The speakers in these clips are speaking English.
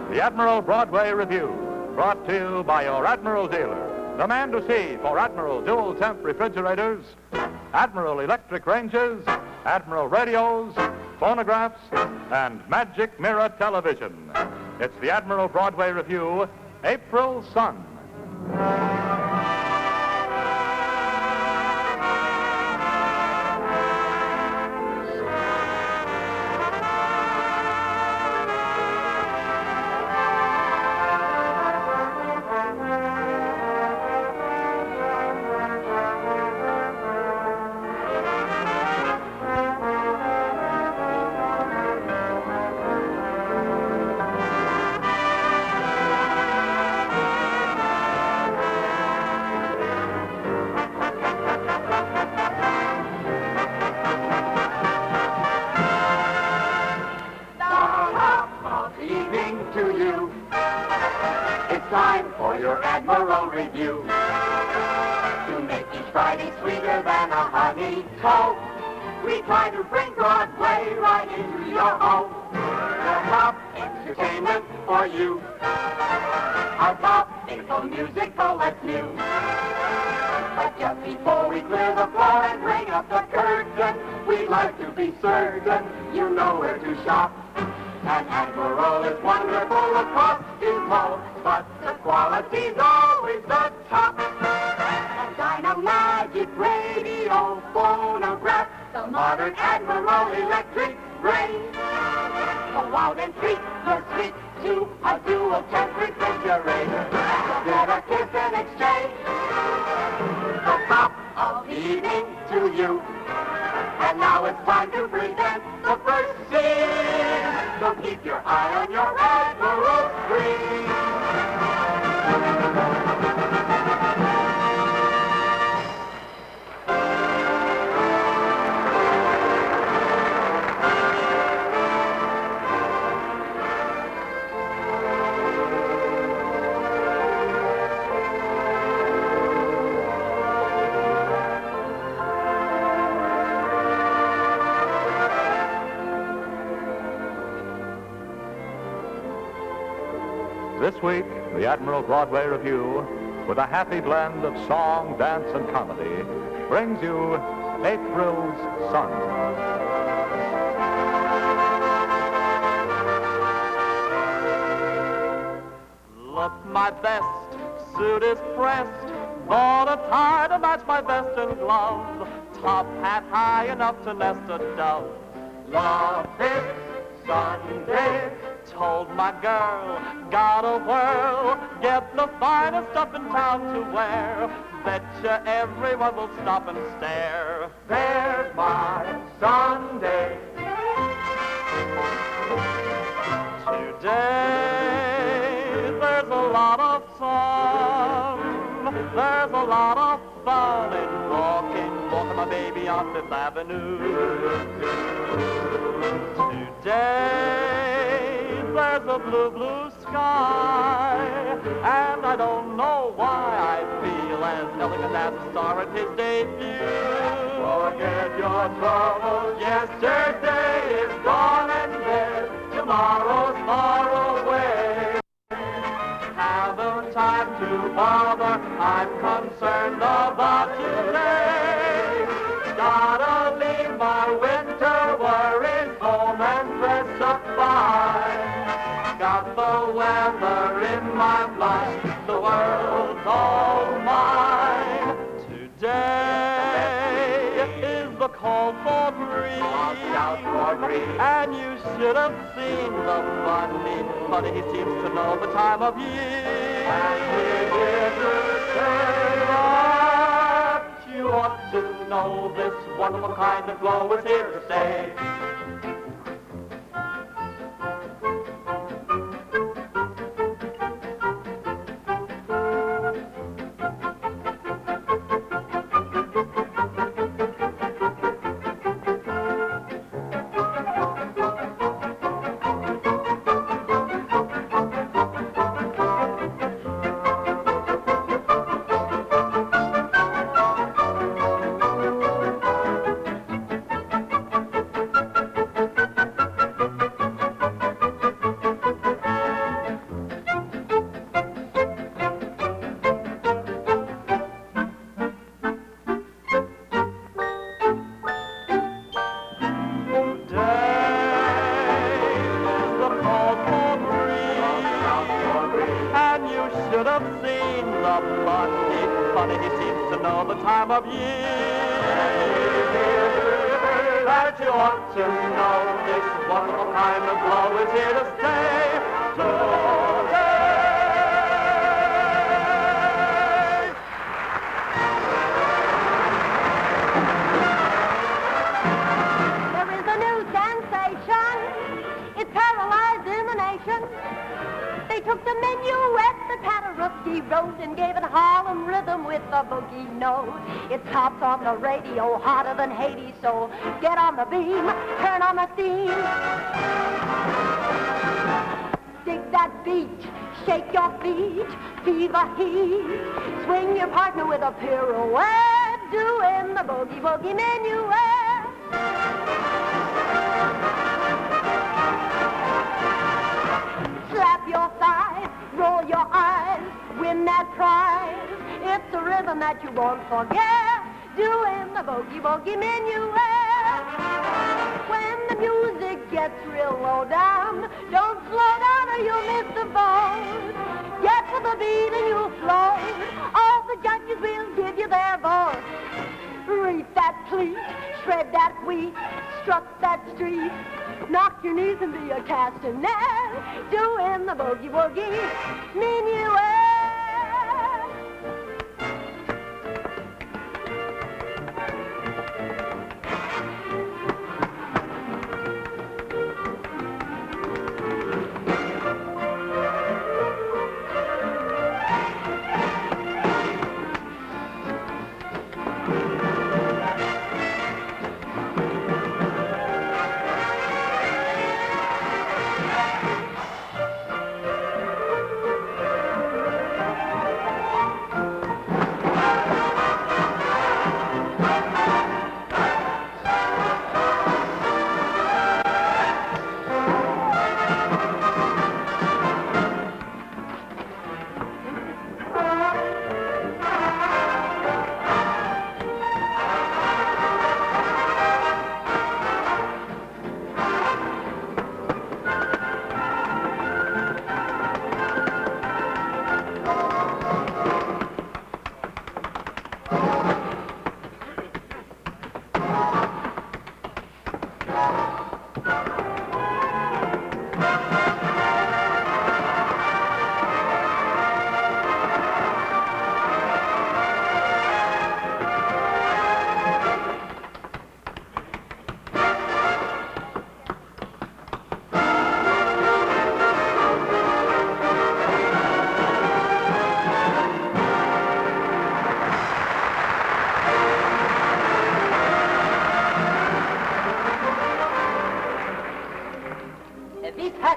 The Admiral Broadway Revue, brought to you by your Admiral dealer. The man to see for Admiral dual temp refrigerators, Admiral electric ranges, Admiral radios, phonographs, and magic mirror television. It's the Admiral Broadway Revue, April Sun. Time for your Admiral Revue to make each Friday sweeter than a honeycomb. We try to bring Broadway right into your home. The top entertainment for you. Our topical musical that's new. But just before we clear the floor and bring up the curtain, we'd like to be certain you know where to shop. An Admiral is wonderful, of cost is low, but the quality's always the top. A Dynamagic radio phonograph, the modern Admiral electric brain. Go out and treat your sweet to a dual temp refrigerator. Get a kiss in exchange. The top of evening to you. And now it's time to present the first scene. So keep your eye on your Admiral screen. This week, the Admiral Broadway Revue, with a happy blend of song, dance, and comedy, brings you April's Sun. Look, my best suit is pressed, bought a tie to match my vest and gloves, top hat high enough to nest a dove. Love this Sunday, told my girl, gotta whirl, get the finest stuff in town to wear. Betcha everyone will stop and stare. There's my Sunday. Today, there's a lot of sun. There's a lot of fun in walking my baby on Fifth Avenue. Today, there's a blue, blue sky, and I don't know why I feel as elegant as a star at his debut. Forget your troubles, yesterday is gone and dead, tomorrow's far away. Haven't time to bother, I'm concerned about today. Gotta leave my winter worries home and dress up fine. Got the weather in my blind, the world's all mine. Today is the call for green, and you should have seen the funny he seems to know the time of year. And we're here to say that you ought to know this wonderful kind of glow is here to stay. should have seen the funny, funny, he seems to know the time of year. That you ought to know this wonderful kind of glow is here to stay today. There is a new sensation. It's paralyzed in the nation. They took the minuet that Paderewski wrote and gave it Harlem rhythm with the boogie note. It tops on the radio, hotter than Hades, so get on the beam, turn on the theme. Dig that beat, shake your feet, fever heat. Swing your partner with a pirouette, doing the boogie woogie minuet. Slap your thighs, roll your eyes, win that prize. It's a rhythm that you won't forget, doing the boogie woogie minuet. When the music gets real low down, don't slow down or you'll miss the boat. Get to the beat and you'll float. All the judges will give you their vote. Reap that pleat, shred that wheat, strut that street. Knock your knees and be a castanet, doing the boogie woogie minuet.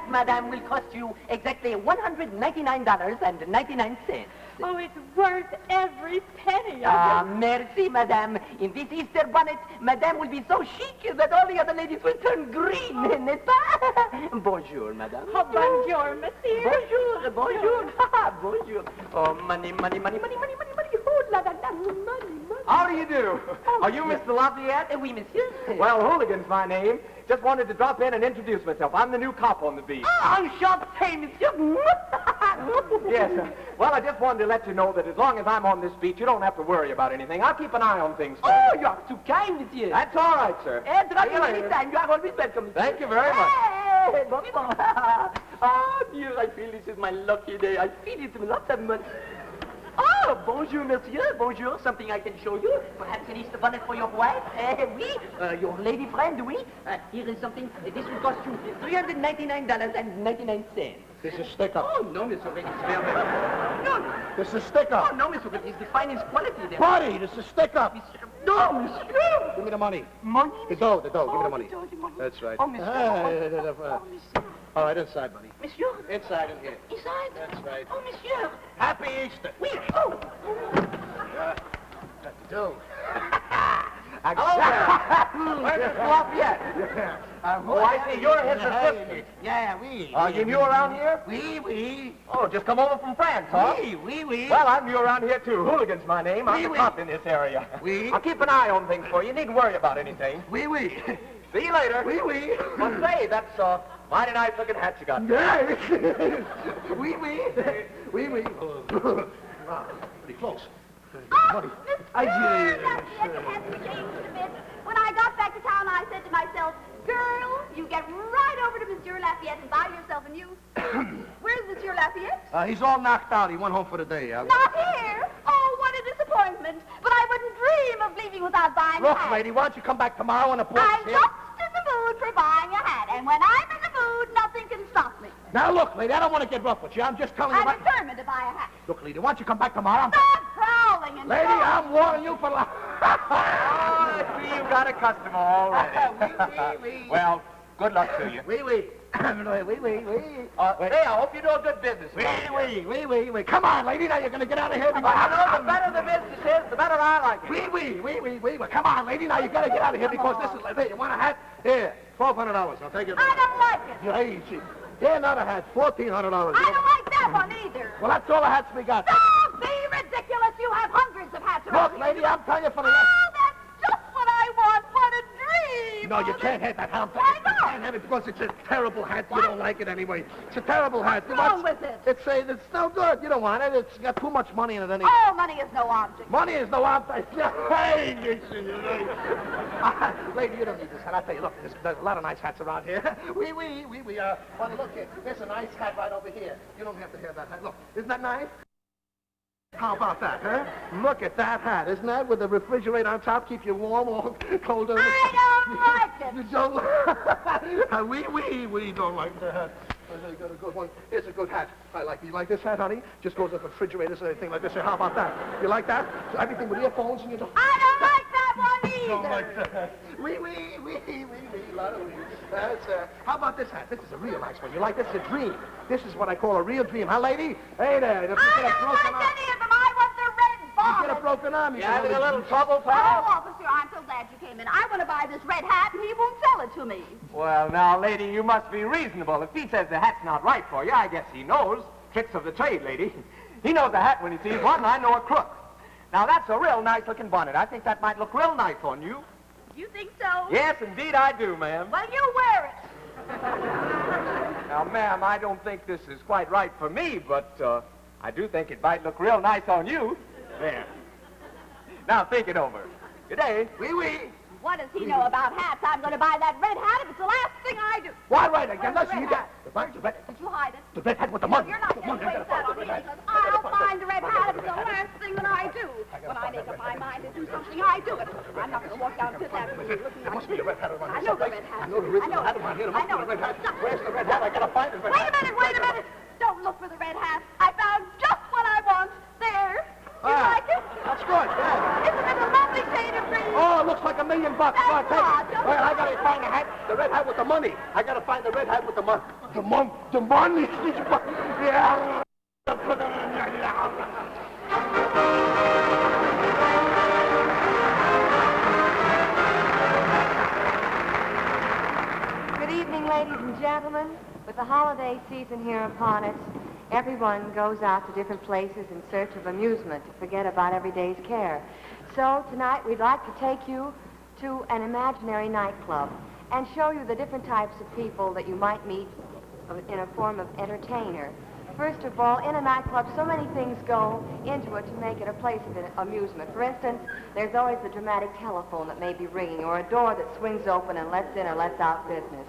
Madame, will cost you exactly $199.99. Oh, it's worth every penny of it. Ah, merci, Madame. In this Easter bonnet, Madame will be so chic that all the other ladies will turn green, n'est-ce pas? Bonjour, Madame. Oh, bonjour, monsieur. Bonjour, bonjour. Bonjour. Oh, money, money, money, money, money, money, money. Oh, la, la, la, money, money. How do you do? Are you Mr. Lafayette? Oui, monsieur. Well, Hooligan's my name. Just wanted to drop in and introduce myself. I'm the new cop on the beat. Ah, enchanté, monsieur. Yes. Well, I just wanted to let you know that as long as I'm on this beat, you don't have to worry about anything. I'll keep an eye on things. Oh, you are too kind, monsieur. That's all right, sir. Eh, drop See you in later. anytime. You are always welcome, monsieur. Thank you very much. Hey, bon, bon. Ah, dear, I feel this is my lucky day. I feel it's lots of money. Oh, bonjour, monsieur. Bonjour. Something I can show you. Perhaps an Easter bonnet for your wife. Oui. Your lady friend, oui. Here is something. This will cost you $399.99. This is stick-up. Oh, no, Mr. Rick, it's very, very... No, no. This is stick-up. Oh, no, Mr. Rick, it's the finest quality there. Buddy, this is stick-up. No, monsieur. Give me the money. Money? The dough. Give me the money. The money. That's right. Oh, monsieur. Oh, monsieur. all right, inside, buddy. Monsieur. Inside in here. Inside? That's right. Oh, monsieur. Happy Easter. Oui. Oh. Got the dough. Hello there. Where's Mr. Lafayette? Oh, I see. You're his assistant. Yeah, oui. You new around here? Oui. Oh, just come over from France, huh? Oui. Well, I'm new around here, too. Hooligan's my name. I'm the Oui. cop in this area. Oui. I'll keep an eye on things for you. You needn't worry about anything. Oui. See you later. Oui. Well, say, that's Mighty nice looking hat you got. Wee. Pretty close. Oh, Mr. Lafayette, it hasn't changed a bit. When I got back to town, I said to myself, girl, you get right over to Monsieur Lafayette and buy yourself a new... Where's Monsieur Lafayette? He's all knocked out. He went home for the day. Not here. Oh, what a disappointment. But I wouldn't dream of leaving without buying a Look, hat. lady, why don't you come back tomorrow and appoint I'm just in the mood for buying a hat. And when I'm in the mood, nothing can stop me. Now, look, lady, I don't want to get rough with you. I'm just telling you I'm what... determined to buy a hat. Look, lady, why don't you come back tomorrow? Stop prowling and Lady, I'm warning you for life. I see you've got a customer already. Well, good luck to you. Wee. Hey, I hope you do a good business. Wee. Come on, lady, now you're going to get out of here. I know the better the business is, the better I like it. Wee. Come on, lady, now you got to get out of here because this is... Hey, you want a hat? Here, $1,200. I'll take it. I don't like it. Hey, here, another hat, $1,400. I don't like that one either. Well, that's all the hats we got. Don't be ridiculous. You have hundreds of hats around Look, lady, I'm telling you for the... Oh, that's just what I want. What a dream. No, you can't have that hat. Why not? You can't have it because it's a terrible hat. You don't like it anyway. It's a terrible hat. What's wrong with it? It's no good. You don't want it. It's got too much money in it anyway. Oh, money is no object. Money is no object. Hey, lady, you don't need this hat. I tell you, look, there's a lot of nice hats around here. We want to look here. There's a nice hat right over here. You don't have to have that hat. Look, isn't that nice? How about that, huh? Look at that hat. Isn't that with the refrigerator on top, keep you warm or colder? I don't like it. You don't like we don't like the hat. I got a good one. Here's a good hat. I like. You like this hat, honey? Just goes with refrigerators and everything like this. How about that? You like that? So everything with earphones and you don't... I don't like that one either. Don't like that. We, lot of we. That's, how about this hat? This is a real nice one. You like this? It's a dream. This is what I call a real dream, huh, lady? Hey there. I don't like any of them. I want the red bonnet. You get a broken arm. You having a little trouble, Oh, pal? officer, I'm so glad you came in. I want to buy this red hat, and he won't sell it to me. Well, now, lady, you must be reasonable. If he says the hat's not right for you, I guess he knows. Tricks of the trade, lady. He knows a hat when he sees one, and I know a crook. Now, that's a real nice-looking bonnet. I think that might look real nice on you. You think so? Yes, indeed I do, ma'am. Well, you wear it. Now, ma'am, I don't think this is quite right for me, but I do think it might look real nice on you. There. Now, think it over. Good day. We. What does he know about hats? I'm going to buy that red hat if it's the last thing I do. Why, right again? Where's the Listen, you red got... hat? The red... Did you hide it? The red hat with the No, money. you're not going to waste that on me because I'll find the red hat if it's the last thing that I do. When I make up my mind to do something, I do it. I'm not going to walk down Fifth Avenue looking There must be a red hat around I here know the someplace. red hat. I know there is a hat around here. There must be a red hat. Where's the red hat? I gotta find the red hat. Wait a minute. Don't look for the red hat. I found just what I want. There. You like it? That's good, yeah. Isn't it a lovely shade of green? Oh, it looks like $1 million. Go on, That's take odd, it. don't Well, I you? gotta find the hat, the red hat with the money. I gotta find the red hat with the money. The money? Yeah. Good evening, ladies and gentlemen. With the holiday season here upon us, everyone goes out to different places in search of amusement to forget about everyday's care. So tonight we'd like to take you to an imaginary nightclub and show you the different types of people that you might meet in a form of entertainer. First of all, in a nightclub, so many things go into it to make it a place of amusement. For instance, there's always the dramatic telephone that may be ringing, or a door that swings open and lets in or lets out business.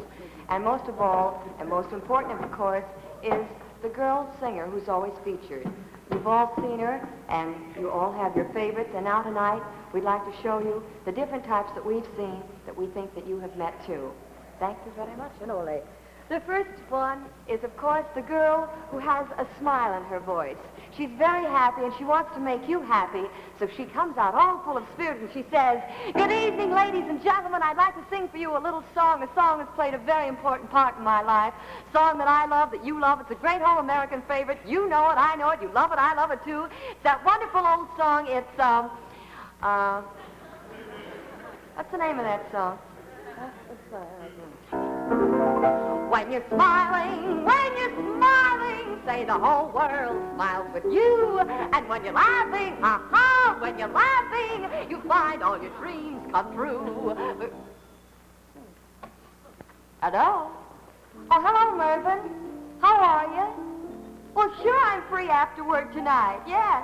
And most of all, and most important, of course, is the girl singer who's always featured. You've all seen her, and you all have your favorites, and now tonight, we'd like to show you the different types that we've seen that we think that you have met too. Thank you very much, Anole. The first one is, of course, the girl who has a smile in her voice. She's very happy, and she wants to make you happy, so she comes out all full of spirit, and she says, "Good evening, ladies and gentlemen. I'd like to sing for you a little song. A song that's played a very important part in my life. A song that I love, that you love. It's a great whole American favorite. You know it, I know it, you love it, I love it, too. It's that wonderful old song. It's, what's the name of that song? When you're smiling, say the whole world smiles with you. And when you're laughing, ha-ha, when you're laughing, you find all your dreams come true. Hello? Oh, hello, Mervyn. How are you? Well, sure, I'm free after work tonight. Yes.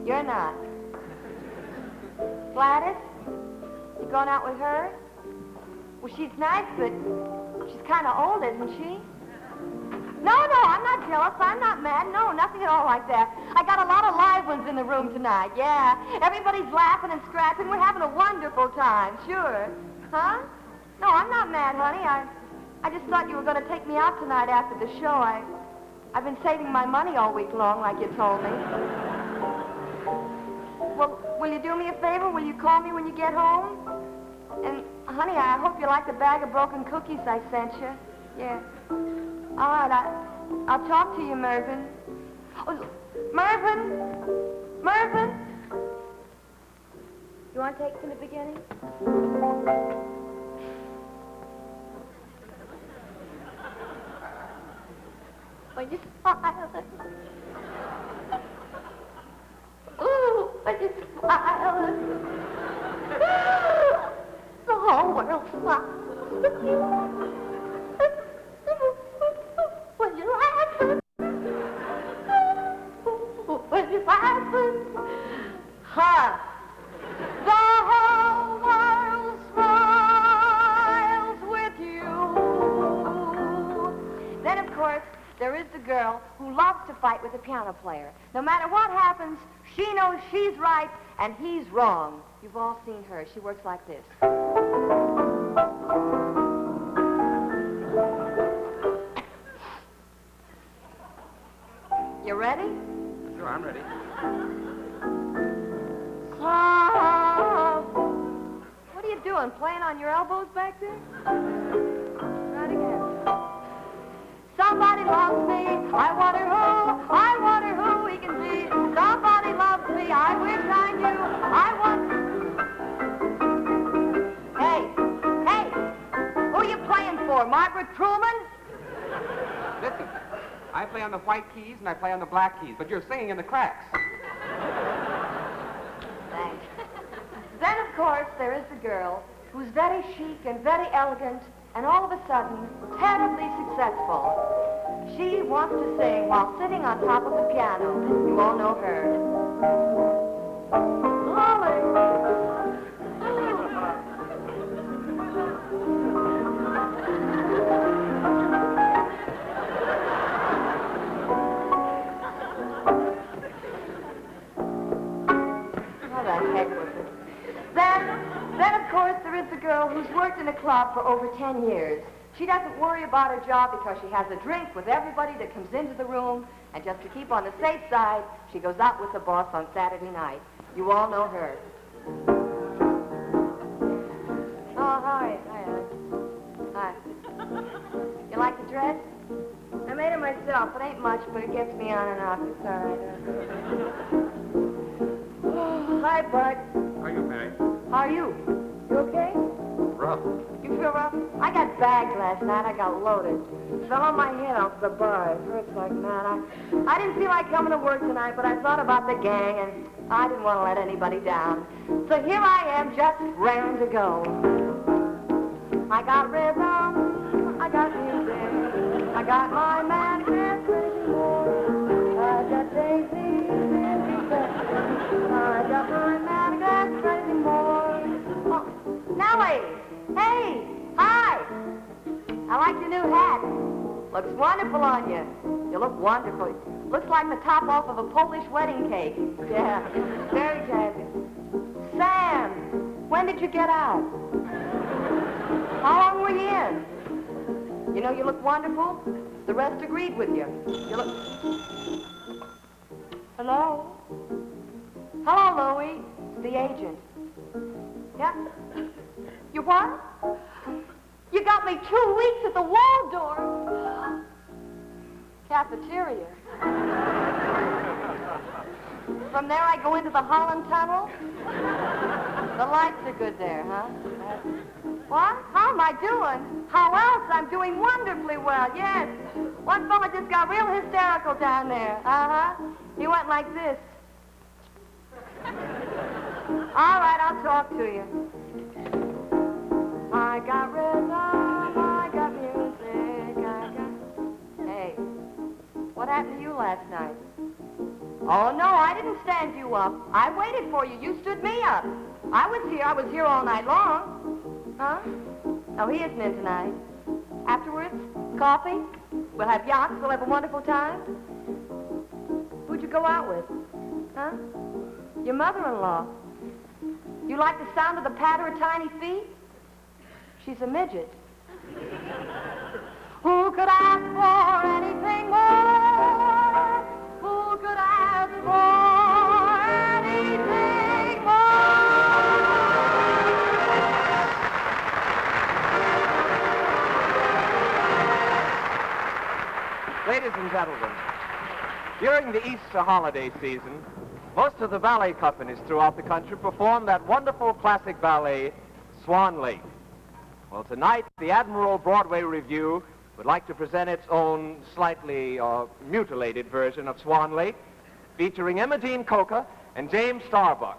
You're not. Gladys? You going out with her? Well, she's nice, but she's kind of old, isn't she? No, I'm not jealous. I'm not mad. No, nothing at all like that. I got a lot of live ones in the room tonight, yeah. Everybody's laughing and scratching. We're having a wonderful time, sure. Huh? No, I'm not mad, honey. I just thought you were going to take me out tonight after the show. I've been saving my money all week long, like you told me. Well, will you do me a favor? Will you call me when you get home? And, honey, I hope you like the bag of broken cookies I sent you. Yeah. All right, I'll talk to you, Mervyn. Oh, Mervyn? Mervyn? You want to take it from the beginning? When you smile. Ooh, when you smile. The whole world smiles. When you're laughing. When you're laughing. Huh. The whole world smiles with you. Then, of course, there is the girl who loves to fight with the piano player. No matter what happens, she knows she's right and he's wrong. You've all seen her. She works like this. You ready? Sure, I'm ready. What are you doing? Playing on your elbows back there? Try it again. Somebody loves me. I wonder who he can be. Somebody loves me. I wish I knew. Hey, who are you playing for? Margaret Truman? Listen, I play on the white keys and I play on the black keys, but you're singing in the cracks. Thanks. Then, of course, there is the girl who's very chic and very elegant and all of a sudden terribly successful. She wants to sing while sitting on top of the piano. You all know her. Then, of course, there is the girl who's worked in a club for over 10 years. She doesn't worry about her job because she has a drink with everybody that comes into the room, and just to keep on the safe side, she goes out with the boss on Saturday night. You all know her. Oh, hi. Hi. You like the dress? I made it myself. It ain't much, but it gets me on and off. It's all right. Hi, Bart. Are you married? How are you? You okay? Rough. You feel rough? I got bagged last night. I got loaded. Fell on my head off the bar. It hurts like mad. I didn't feel like coming to work tonight, but I thought about the gang, and I didn't want to let anybody down. So here I am, just raring to go. I got rhythm. I got music. I got my man crazy more. I got Daisy. I got my man crazy more. Oh, now, ladies. Hey, hi. I like your new hat. Looks wonderful on you. You look wonderful. Looks like the top off of a Polish wedding cake. Yeah, very jazzy. Sam, when did you get out? How long were you in? You know, you look wonderful. The rest agreed with you. You look... Hello? Hello, Louie. The agent. Yeah? You what? You got me 2 weeks at the Waldorf. Cafeteria. From there I go into the Holland Tunnel. The lights are good there, huh? What? How am I doing? How else? I'm doing wonderfully well, yes. One fella just got real hysterical down there. Uh-huh. He went like this. All right, I'll talk to you. I got rhythm, I got music. What happened to you last night? Oh, no, I didn't stand you up. I waited for you. You stood me up. I was here all night long. Huh? Oh, he isn't in tonight. Afterwards, coffee. We'll have yachts. We'll have a wonderful time. Who'd you go out with? Huh? Your mother-in-law. You like the sound of the patter of tiny feet? She's a midget. Who could ask for anything more? Who could ask for anything more? Ladies and gentlemen, during the Easter holiday season, most of the ballet companies throughout the country perform that wonderful classic ballet, Swan Lake. Well, tonight, the Admiral Broadway Revue would like to present its own slightly mutilated version of Swan Lake, featuring Imogene Coca and James Starbuck.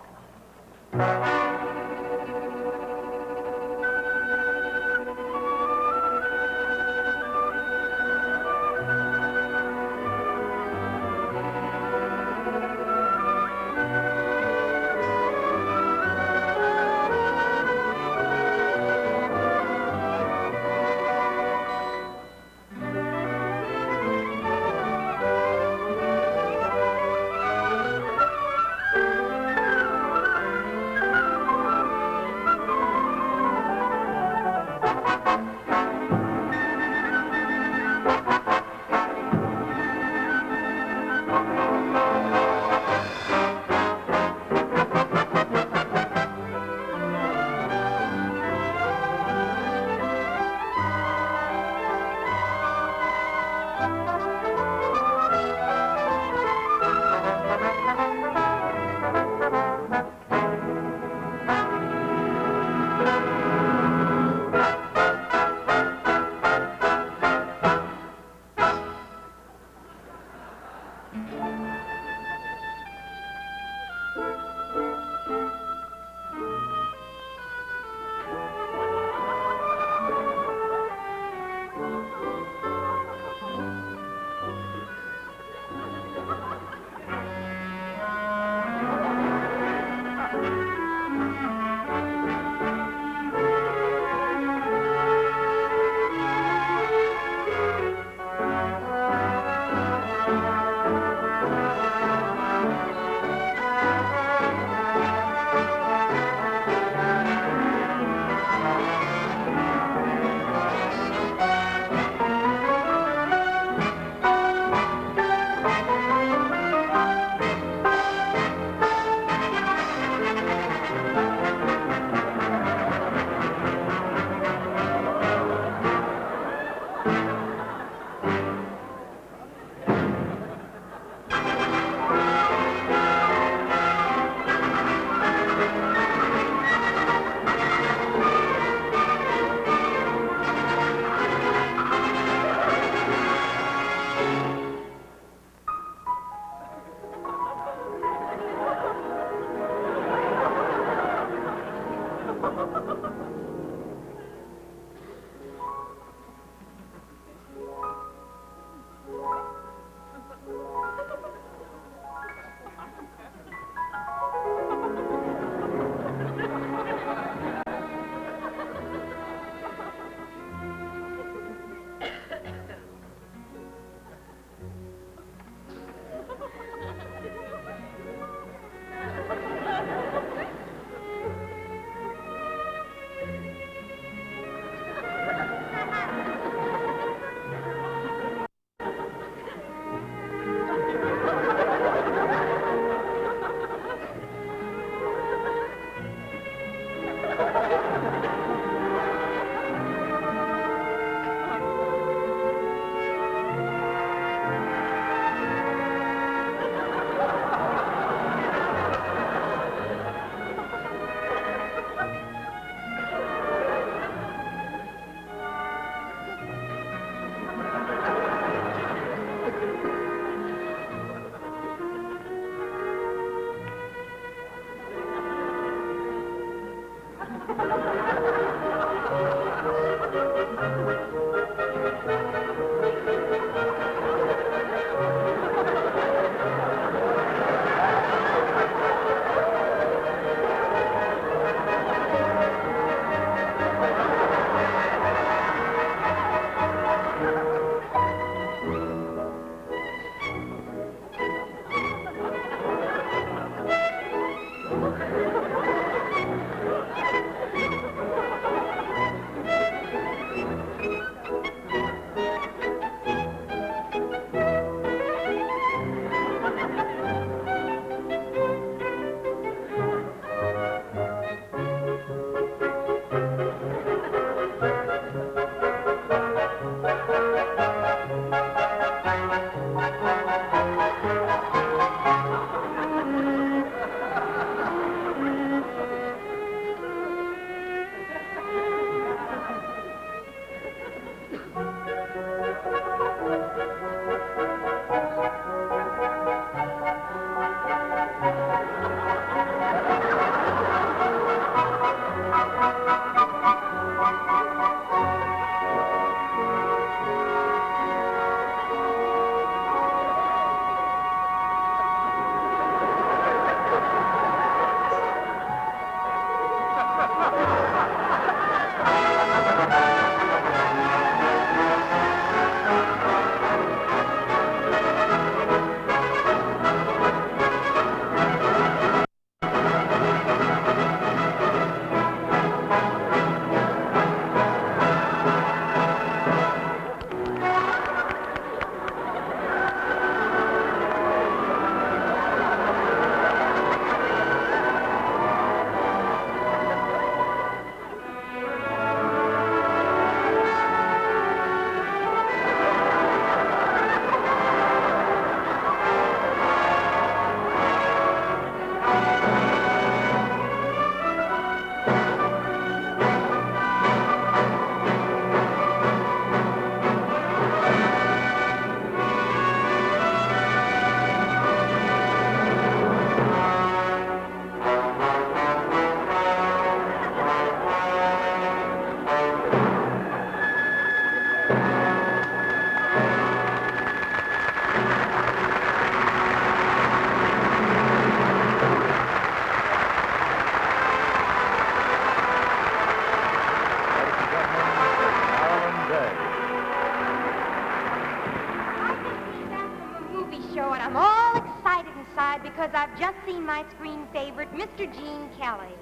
outside because I've just seen my screen favorite, Mr. Gene Kelly.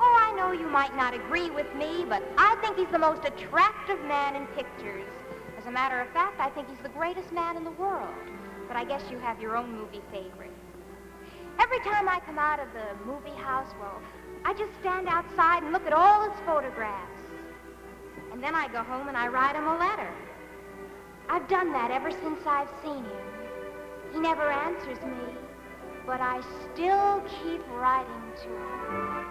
Oh, I know you might not agree with me, but I think he's the most attractive man in pictures. As a matter of fact, I think he's the greatest man in the world. But I guess you have your own movie favorite. Every time I come out of the movie house, well, I just stand outside and look at all his photographs. And then I go home and I write him a letter. I've done that ever since I've seen him. He never answers me, but I still keep writing to him.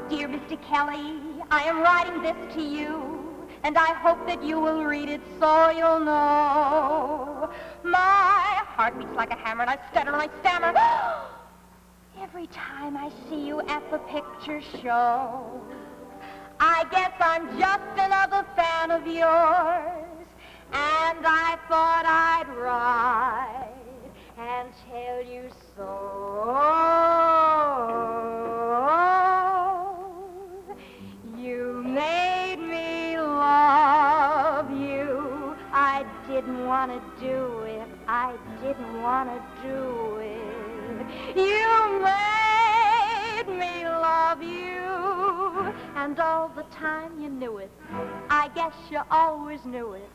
Dear Mr. Kelly, I am writing this to you, and I hope that you will read it so you'll know. My heart beats like a hammer, and I stutter and I stammer every time I see you at the picture show. I guess I'm just another fan of yours, and I thought I'd write and tell you so. You made me love you. I didn't want to do it. I didn't want to do it. You made me love you. And all the time you knew it. I guess you always knew it.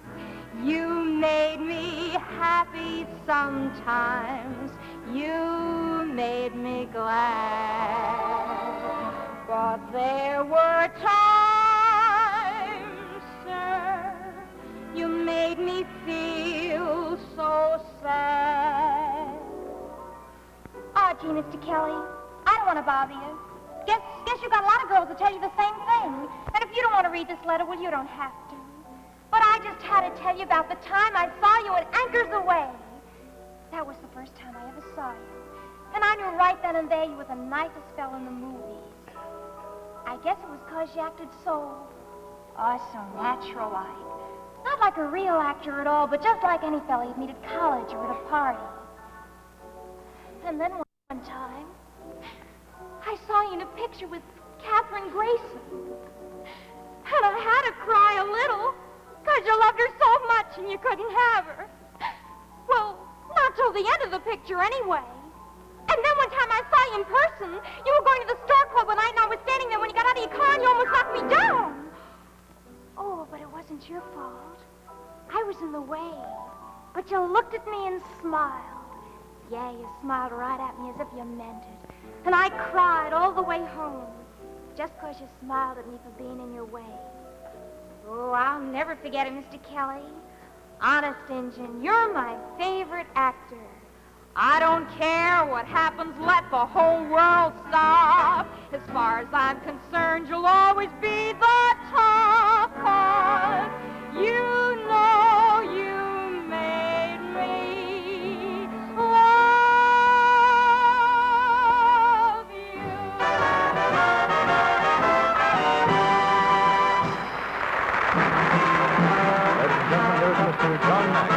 You made me happy sometimes. You made me glad. But there were times, sir, you made me feel so sad. Oh, gee, Mr. Kelly, I don't want to bother you. Guess you got a lot of girls that tell you the same thing. And if you don't want to read this letter, well, you don't have to. But I just had to tell you about the time I saw you at Anchors Away. That was the first time I ever saw you. And I knew right then and there you were the nicest fellow in the movies. I guess it was 'cause you acted so natural-like. Not like a real actor at all, but just like any fella you'd meet at college or at a party. And then one time, I saw you in a picture with Katherine Grayson. And I had to cry a little, 'cause you loved her so much and you couldn't have her. Well, not till the end of the picture anyway. And then one time I saw you in person. You were going to the Store Club one night, and I was standing there when you got out of your car, and you almost knocked me down. Oh, but it wasn't your fault. I was in the way. But you looked at me and smiled. Yeah, you smiled right at me as if you meant it. And I cried all the way home, just 'cause you smiled at me for being in your way. Oh, I'll never forget it, Mr. Kelly. Honest Injun, you're my favorite actor. I don't care what happens, let the whole world stop. As far as I'm concerned, you'll always be the top. 'Cause you know you made me love you. Ladies and gentlemen, here's Mr. John Max.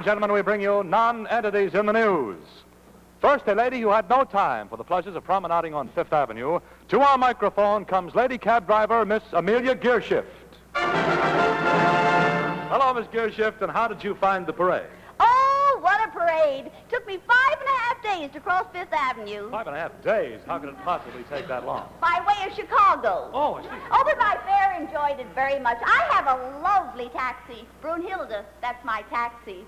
gentlemen, we bring you non-entities in the news. First, a lady who had no time for the pleasures of promenading on Fifth Avenue. To our microphone comes lady cab driver, Miss Amelia Gearshift. Hello, Miss Gearshift, and how did you find the parade? Oh, what a parade. Took me 5.5 days to cross Fifth Avenue. 5.5 days? How could it possibly take that long? By way of Chicago. Oh, I see. Oh, but my fare enjoyed it very much. I have a lovely taxi. Brunhilde, that's my taxi.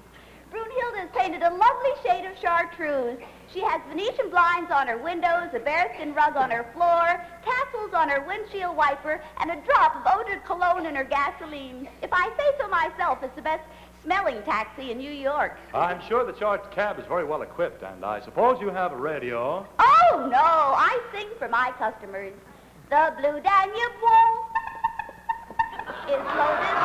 Brunhilde has painted a lovely shade of chartreuse. She has Venetian blinds on her windows, a bearskin rug on her floor, tassels on her windshield wiper, and a drop of eau de cologne in her gasoline. If I say so myself, it's the best smelling taxi in New York. I'm sure that your cab is very well equipped, and I suppose you have a radio. Oh, no, I sing for my customers. The Blue Danube wall is loaded.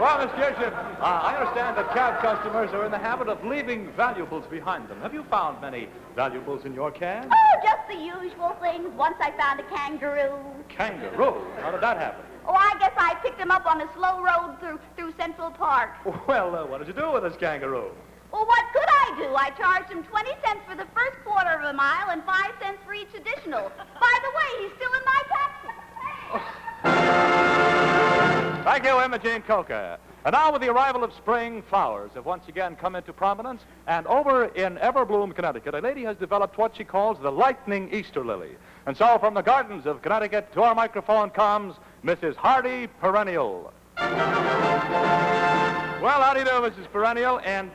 Well, Miss Gearshift, I understand that cab customers are in the habit of leaving valuables behind them. Have you found many valuables in your cab? Oh, just the usual things. Once I found a kangaroo. Kangaroo? How did that happen? Oh, I guess I picked him up on a slow road through Central Park. Well, what did you do with this kangaroo? Well, what could I do? I charged him 20 cents for the first quarter of a mile and 5 cents for each additional. By the way, he's still in my taxi. Thank you, Imogene Coca. And now with the arrival of spring, flowers have once again come into prominence. And over in Everbloom, Connecticut, a lady has developed what she calls the lightning Easter lily. And so from the gardens of Connecticut to our microphone comes Mrs. Hardy Perennial. Well, how do you do, Mrs. Perennial? And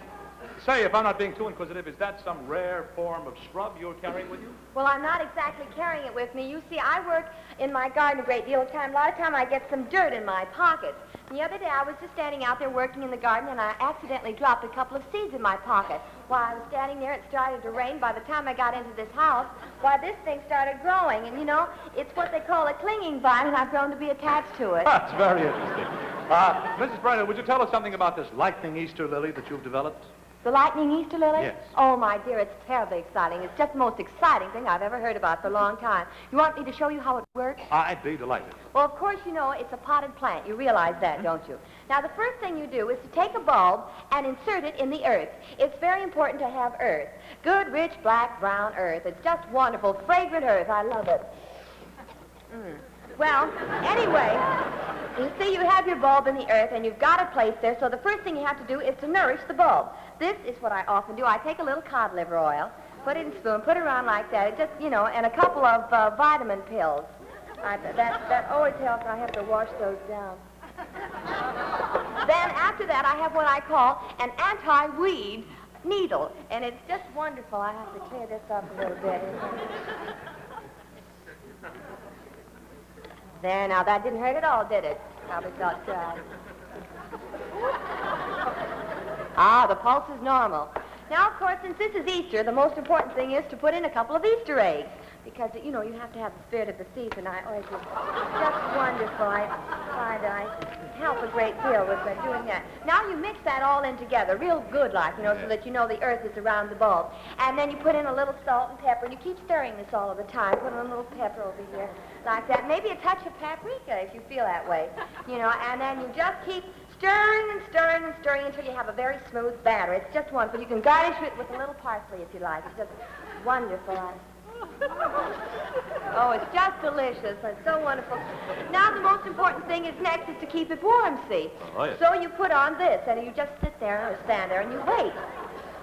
say, if I'm not being too inquisitive, is that some rare form of shrub you're carrying with you? Well, I'm not exactly carrying it with me. You see, I work in my garden a great deal of time. A lot of time I get some dirt in my pockets. The other day I was just standing out there working in the garden, and I accidentally dropped a couple of seeds in my pocket. While I was standing there, it started to rain. By the time I got into this house, why, this thing started growing. And, you know, it's what they call a clinging vine, and I've grown to be attached to it. That's very interesting. Mrs. Perennial, would you tell us something about this lightning Easter lily that you've developed? The lightning Easter lily? Yes. Oh, my dear, it's terribly exciting. It's just the most exciting thing I've ever heard about for a long time. You want me to show you how it works? I'd be delighted. Well, of course, you know, it's a potted plant. You realize that, don't you? Now, the first thing you do is to take a bulb and insert it in the earth. It's very important to have earth. Good, rich, black, brown earth. It's just wonderful, fragrant earth. I love it. Well, anyway, you see, you have your bulb in the earth, and you've got it placed there, so the first thing you have to do is to nourish the bulb. This is what I often do. I take a little cod liver oil, put it in a spoon, put it around like that. It just, you know, and a couple of vitamin pills. That always helps. I have to wash those down. Then after that, I have what I call an anti-weed needle, and it's just wonderful. I have to clear this up a little bit. There, now, that didn't hurt at all, did it? Probably felt dry. Ah, the pulse is normal. Now, of course, since this is Easter, the most important thing is to put in a couple of Easter eggs. Because, you know, you have to have the spirit of the season. It's just wonderful. I find I help a great deal with doing that. Now you mix that all in together, real good like, you know, so that you know the earth is around the bulb. And then you put in a little salt and pepper, and you keep stirring this all of the time. Put in a little pepper over here, like that. Maybe a touch of paprika if you feel that way. You know, and then you just keep stirring and stirring and stirring until you have a very smooth batter. It's just wonderful. You can garnish it with a little parsley if you like. It's just wonderful. Oh, it's just delicious. It's so wonderful. Now, the most important thing is next is to keep it warm, see? Oh, yes. So you put on this, and you just sit there or stand there, and you wait.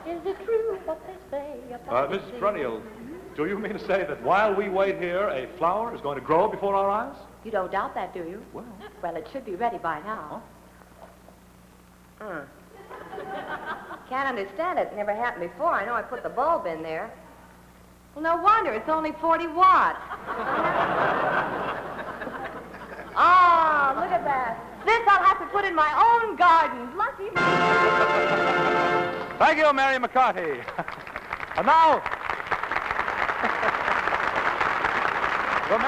Is it true what they say about Mrs. Perennial, do you mean to say that while we wait here, a flower is going to grow before our eyes? You don't doubt that, do you? Well, it should be ready by now. Can't understand it. It never happened before. I know I put the bulb in there. Well, no wonder. It's only 40 watts. Ah, look at that. This I'll have to put in my own garden. Lucky me. Thank you, Mary McCarthy. And now, the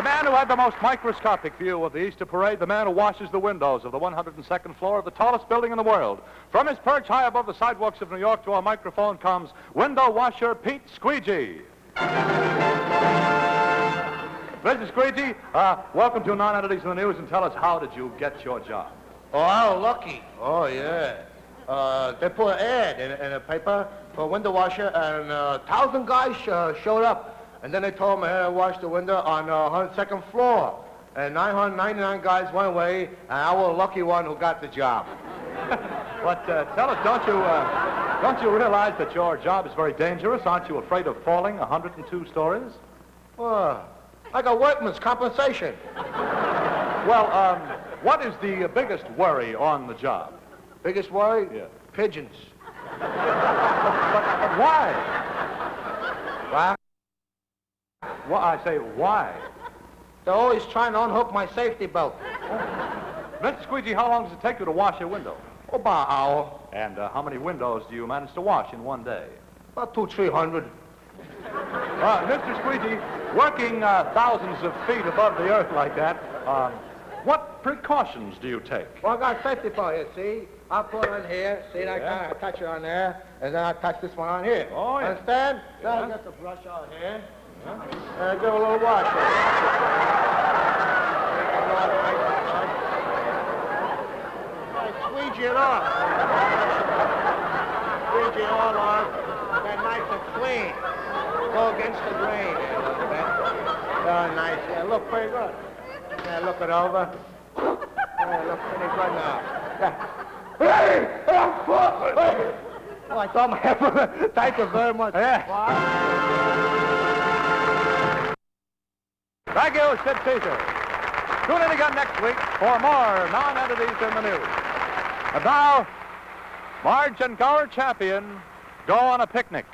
man who had the most microscopic view of the Easter parade, the man who washes the windows of the 102nd floor of the tallest building in the world. From his perch high above the sidewalks of New York to our microphone comes window washer Pete Squeegee. Mr. Squeegee, welcome to Non-Entities in the News, and tell us, how did you get your job? Oh, how lucky. Oh, yeah. They put an ad in a paper for a window washer, and 1,000 guys showed up. And then they told them I had to wash the window on the 102nd floor. And 999 guys went away, and I was the lucky one who got the job. But tell us, don't you realize that your job is very dangerous? Aren't you afraid of falling 102 stories? Well, I got workman's compensation. Well, what is the biggest worry on the job? Biggest worry? Yeah. Pigeons. But why? Why? Well, I say, why? They're always trying to unhook my safety belt. Mr. Squeegee, how long does it take you to wash a window? About an hour. And how many windows do you manage to wash in one day? About 200-300. Mr. Squeegee, working thousands of feet above the earth like that, what precautions do you take? Well, I got safety belt here, see? I put it on here, see, I touch it on there, and then I touch this one on here. Oh, yeah. Understand? Then I get the brush out here, and I give a little wash. I squeegee it off. Squeegee it all off. Then nice and clean. Go against the grain there a little bit. Oh, nice. Yeah, look pretty good. Yeah, look it over. Yeah, look pretty good now. Yeah. Hey! Oh, I thought my head. Thank you very much. Yeah. Thank you, Sid Caesar. Tune in again next week for more non-entities in the news. And now, Marge and Gower Champion go on a picnic.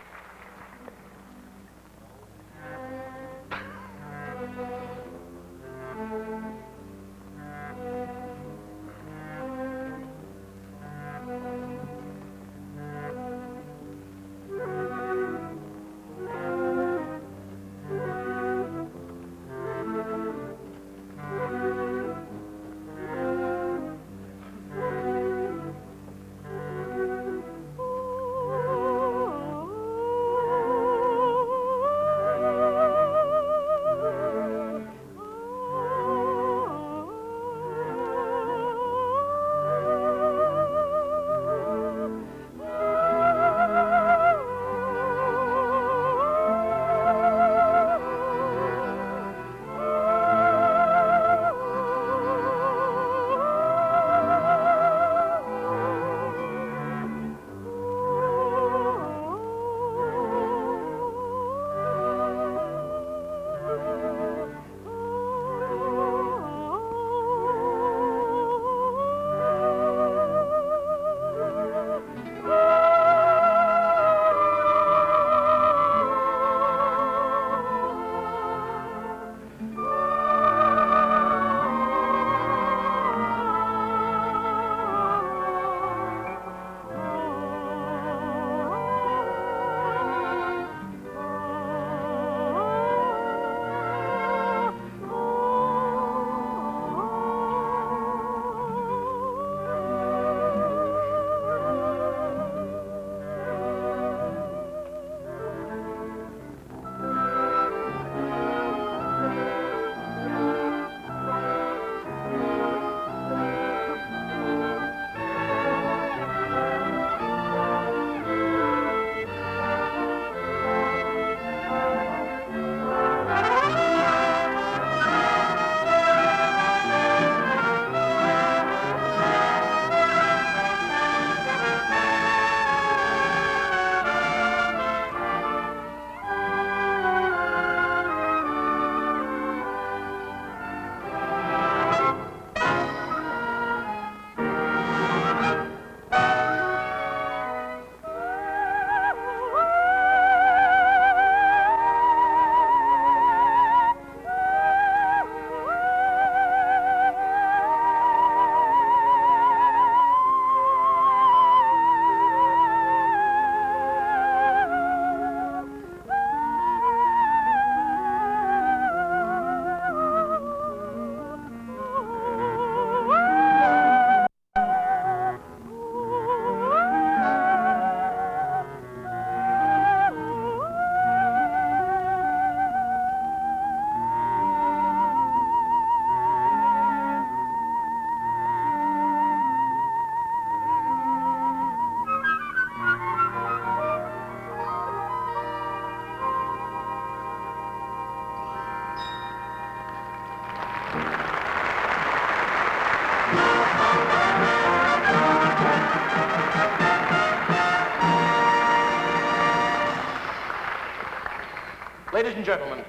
Ladies and gentlemen,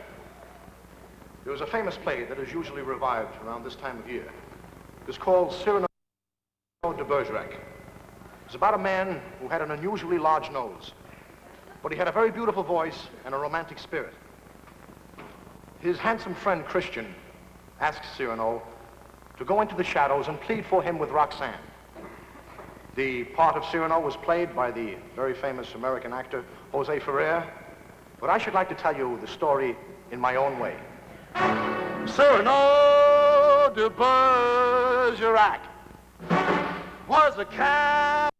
there was a famous play that is usually revived around this time of year. It's called Cyrano de Bergerac. It's about a man who had an unusually large nose, but he had a very beautiful voice and a romantic spirit. His handsome friend Christian asked Cyrano to go into the shadows and plead for him with Roxanne. The part of Cyrano was played by the very famous American actor Jose Ferrer, but I should like to tell you the story in my own way. Cyrano de Bergerac was a cat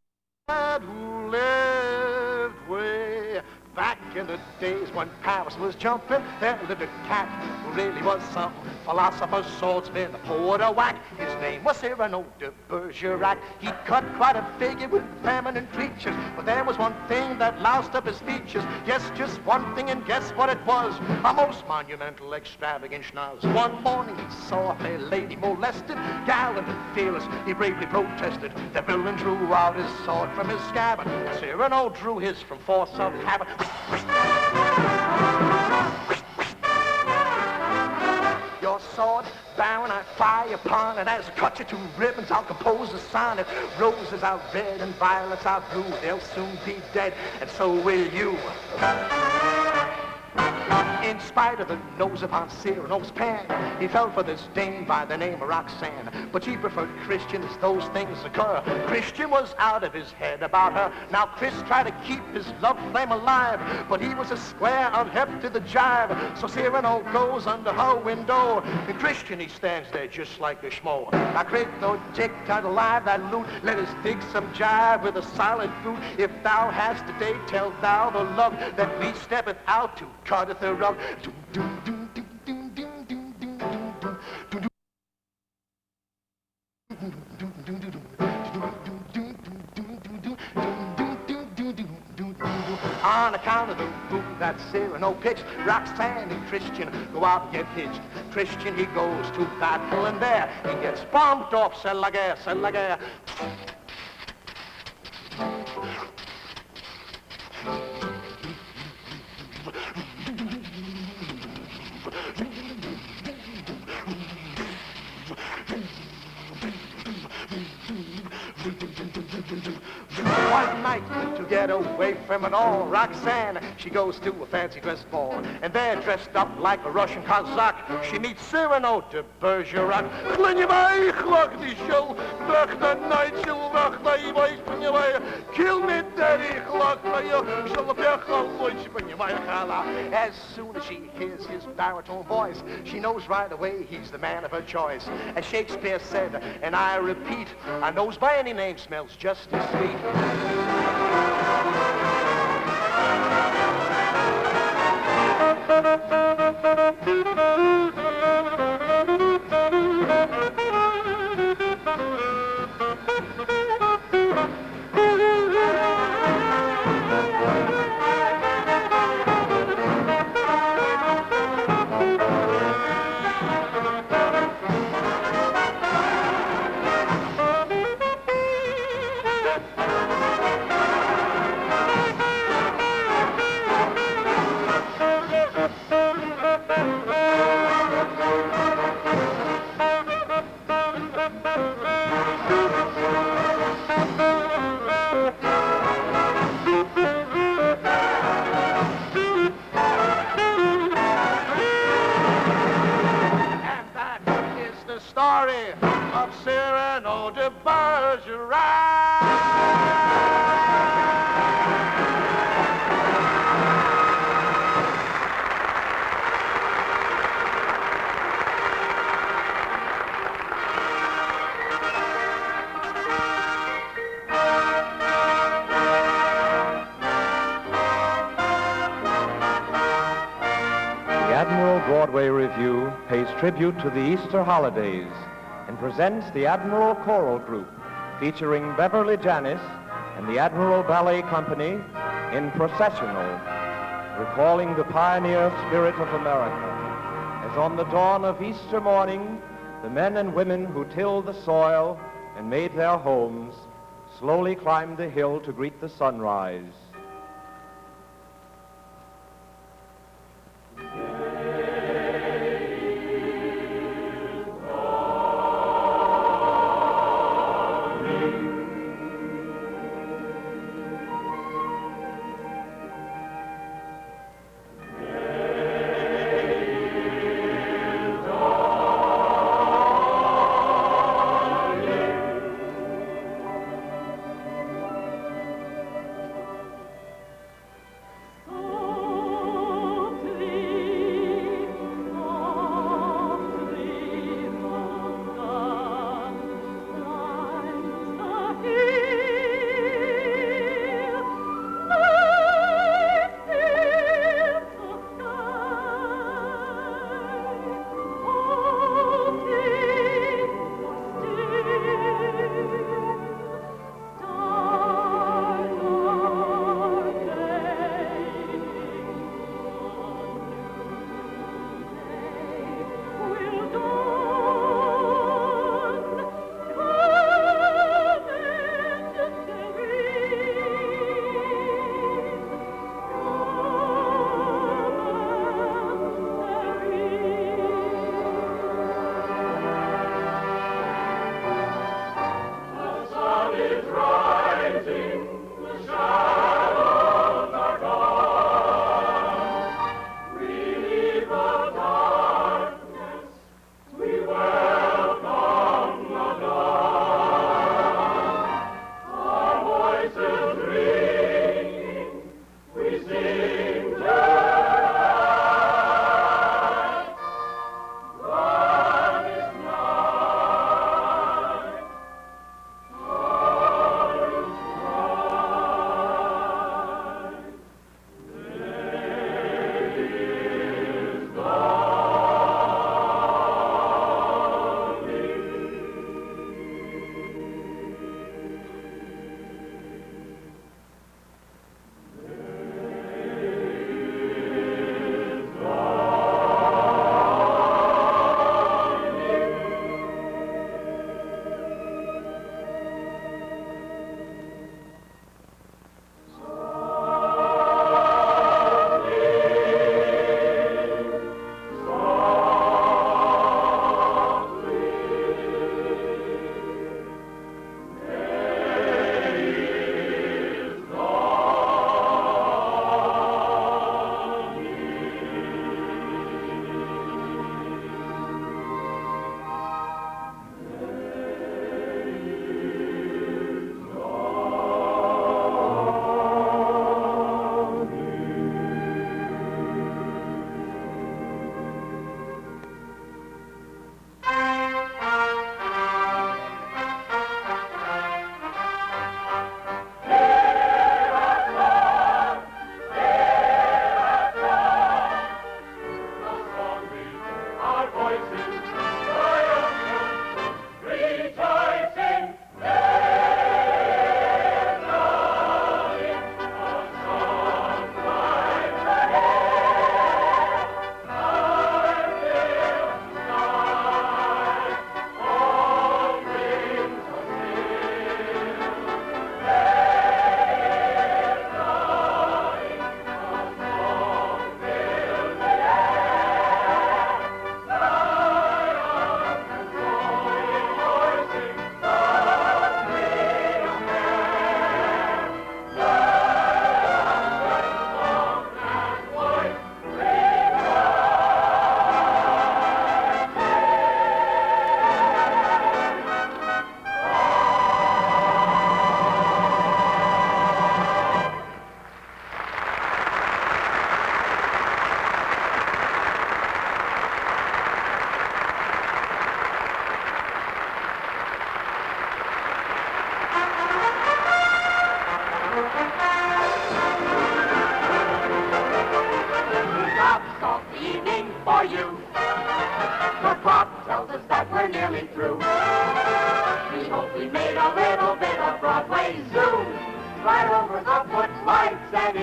who lived way back in the days when Paris was jumping. There lived a cat who really was some philosopher, swordsman, a poet, a whack. His name was Cyrano de Bergerac. He cut quite a figure with feminine features, but there was one thing that loused up his features. Yes, just one thing, and guess what it was? A most monumental, extravagant schnoz. One morning he saw a fair lady molested, gallant and fearless. He bravely protested. The villain drew out his sword from his scabbard. Cyrano drew his from force of habit. Your sword, Baron, I fire upon it. As I cut you to ribbons, I'll compose a sonnet. Roses are red and violets are blue. They'll soon be dead, and so will you. In spite of the nose upon Cyrano's pen, he fell for this dame by the name of Roxanne. But she preferred Christian as those things occur. Christian was out of his head about her. Now Chris tried to keep his love flame alive, but he was a square unhep to the jive. So Cyrano goes under her window, and Christian, he stands there just like a schmo. Now Chris, no dick, out alive that loot. Let us dig some jive with a solid boot. If thou hast today, tell thou the love that we steppeth out to cutteth the rug. On account of the boot that Cyrano pitched, Roxanne and Christian go out and get hitched. Christian, he goes to battle, and there he gets bombed off. C'est la guerre, c'est la guerre. One night to get away from it all, Roxanne, she goes to a fancy dress ball, and there dressed up like a Russian Cossack, she meets Cyrano de Bergerac. As soon as she hears his baritone voice, she knows right away he's the man of her choice. As Shakespeare said, and I repeat, a nose by any name smells just as sweet. Story of Cyrano de The Admiral Broadway Revue pays tribute to the Easter holidays and presents the Admiral Choral Group, featuring Beverly Janis and the Admiral Ballet Company in Processional, recalling the pioneer spirit of America, as on the dawn of Easter morning, the men and women who tilled the soil and made their homes slowly climbed the hill to greet the sunrise.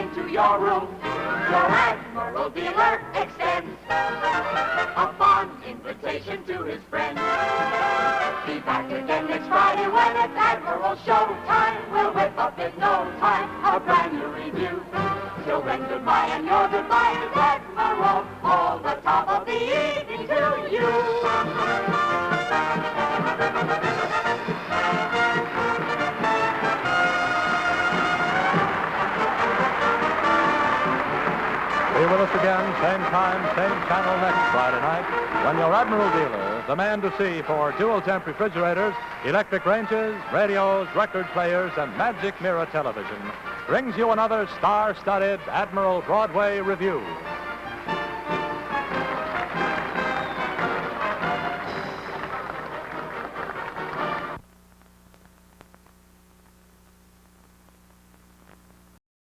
into your room. Your Admiral dealer extends a fond invitation to his friends. Be back again next Friday when it's Admiral show time. We'll whip up in no time a brand new review. Till then, goodbye, and your goodbye is Admiral. All the top of the evening to you. Be with us again, same time, same channel next Friday night, when your Admiral dealer, the man to see for dual-temp refrigerators, electric ranges, radios, record players, and magic mirror television, brings you another star-studded Admiral Broadway Revue.